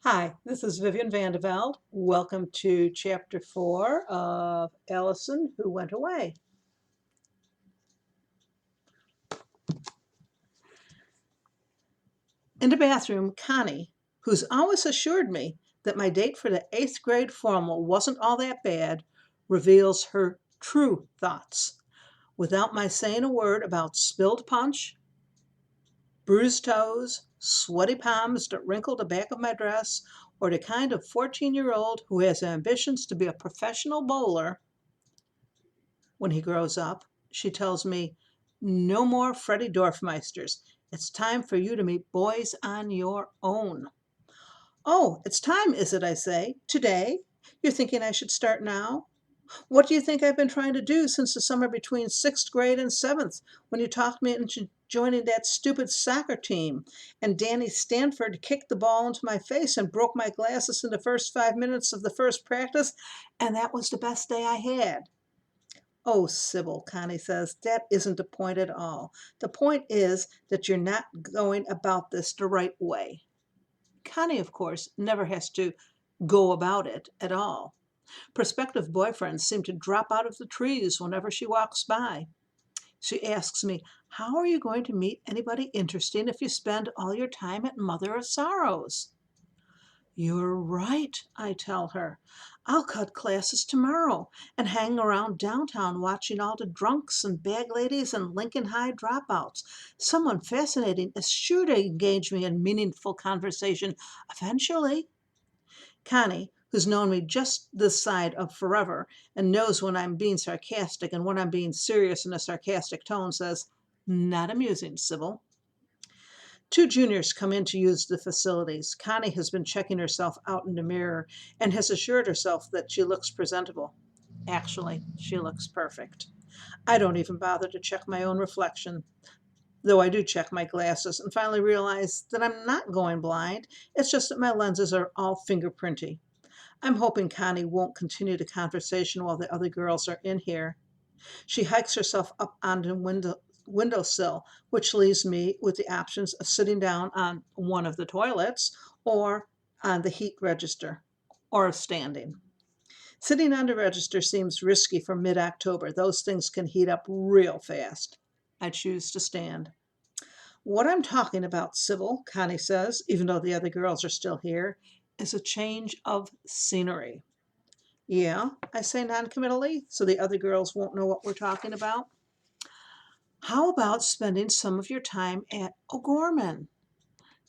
Hi, this is Vivian Vande Velde. Welcome to Chapter 4 of Alison, Who Went Away. In the bathroom, Connie, who's always assured me that my date for the 8th grade formal wasn't all that bad, reveals her true thoughts. Without my saying a word about spilled punch, bruised toes, sweaty palms that wrinkle the back of my dress, or the kind of 14-year-old who has ambitions to be a professional bowler when he grows up, she tells me, no more Freddie Dorfmeisters. It's time for you to meet boys on your own. Oh, it's time, is it? I say. Today? You're thinking I should start now? What do you think I've been trying to do since the summer between 6th grade and 7th, when you talked me into joining that stupid soccer team, and Danny Stanford kicked the ball into my face and broke my glasses in the first 5 minutes of the first practice, and that was the best day I had? Oh, Sybil, Connie says, that isn't the point at all. The point is that you're not going about this the right way. Connie, of course, never has to go about it at all. Prospective boyfriends seem to drop out of the trees whenever she walks by. She asks me, how are you going to meet anybody interesting if you spend all your time at Mother of Sorrows? You're right, I tell her. I'll cut classes tomorrow and hang around downtown watching all the drunks and bag ladies and Lincoln High dropouts. Someone fascinating is sure to engage me in meaningful conversation eventually. Connie, who's known me just this side of forever and knows when I'm being sarcastic and when I'm being serious in a sarcastic tone, says, not amusing, Sybil. Two juniors come in to use the facilities. Connie has been checking herself out in the mirror and has assured herself that she looks presentable. Actually, she looks perfect. I don't even bother to check my own reflection, though I do check my glasses and finally realize that I'm not going blind. It's just that my lenses are all fingerprinty. I'm hoping Connie won't continue the conversation while the other girls are in here. She hikes herself up on the windowsill, which leaves me with the options of sitting down on one of the toilets or on the heat register or of standing. Sitting on the register seems risky for mid-October. Those things can heat up real fast. I choose to stand. What I'm talking about, Sybil, Connie says, even though the other girls are still here, is a change of scenery. Yeah, I say noncommittally, so the other girls won't know what we're talking about. How about spending some of your time at O'Gorman?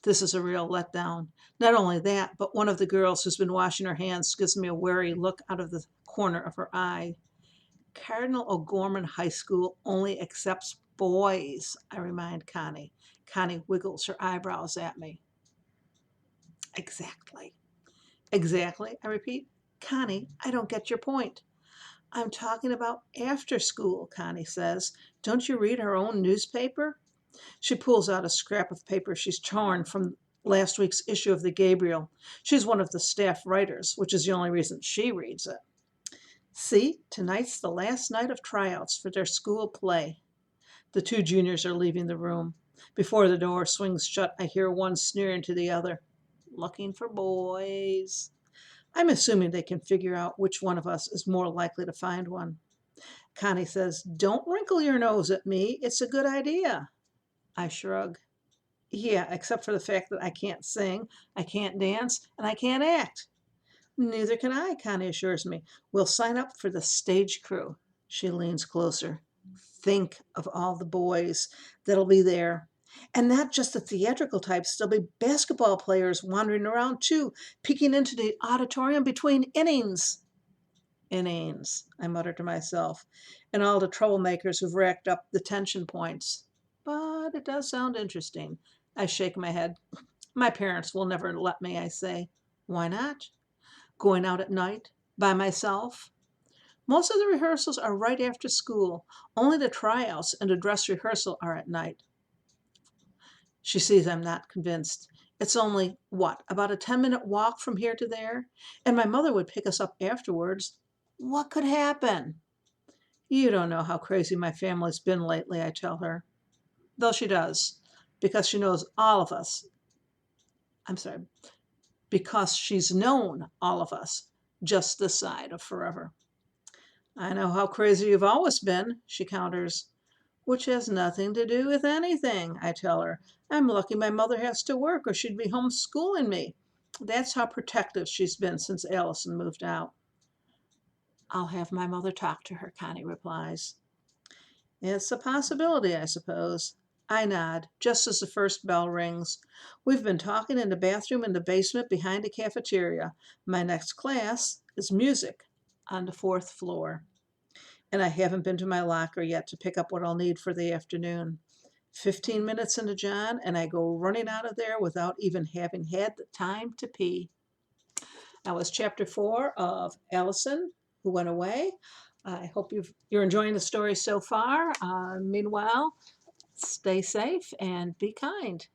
This is a real letdown. Not only that, but one of the girls who's been washing her hands gives me a wary look out of the corner of her eye. Cardinal O'Gorman High School only accepts boys, I remind Connie. Connie wiggles her eyebrows at me. Exactly. Exactly, I repeat. Connie, I don't get your point. I'm talking about after school, Connie says. Don't you read her own newspaper? She pulls out a scrap of paper she's torn from last week's issue of the Gabriel. She's one of the staff writers, which is the only reason she reads it. See, tonight's the last night of tryouts for their school play. The two juniors are leaving the room. Before the door swings shut, I hear one sneering to the other. Looking for boys. I'm assuming they can figure out which one of us is more likely to find one. Connie says, don't wrinkle your nose at me. It's a good idea. I shrug. Yeah, except for the fact that I can't sing, I can't dance, and I can't act. Neither can I, Connie assures me. We'll sign up for the stage crew. She leans closer. Think of all the boys that'll be there. And not just the theatrical types, there'll be basketball players wandering around too, peeking into the auditorium between innings. Innings, I mutter to myself, and all the troublemakers who've racked up the tension points. But it does sound interesting. I shake my head. My parents will never let me, I say. Why not? Going out at night? By myself? Most of the rehearsals are right after school. Only the tryouts and the dress rehearsal are at night. She sees I'm not convinced. It's only, what, about a 10-minute walk from here to there? And my mother would pick us up afterwards. What could happen? You don't know how crazy my family's been lately, I tell her. Though she does, because she knows all of us. I'm sorry. because she's known all of us just this side of forever. I know how crazy you've always been, she counters. Which has nothing to do with anything, I tell her. I'm lucky my mother has to work or she'd be homeschooling me. That's how protective she's been since Alison moved out. I'll have my mother talk to her, Connie replies. It's a possibility, I suppose. I nod, just as the first bell rings. We've been talking in the bathroom in the basement behind the cafeteria. My next class is music on the fourth floor. And I haven't been to my locker yet to pick up what I'll need for the afternoon. 15 minutes into John, and I go running out of there without even having had the time to pee. That was chapter 4 of Alison, Who Went Away. I hope you're enjoying the story so far. Meanwhile, stay safe and be kind.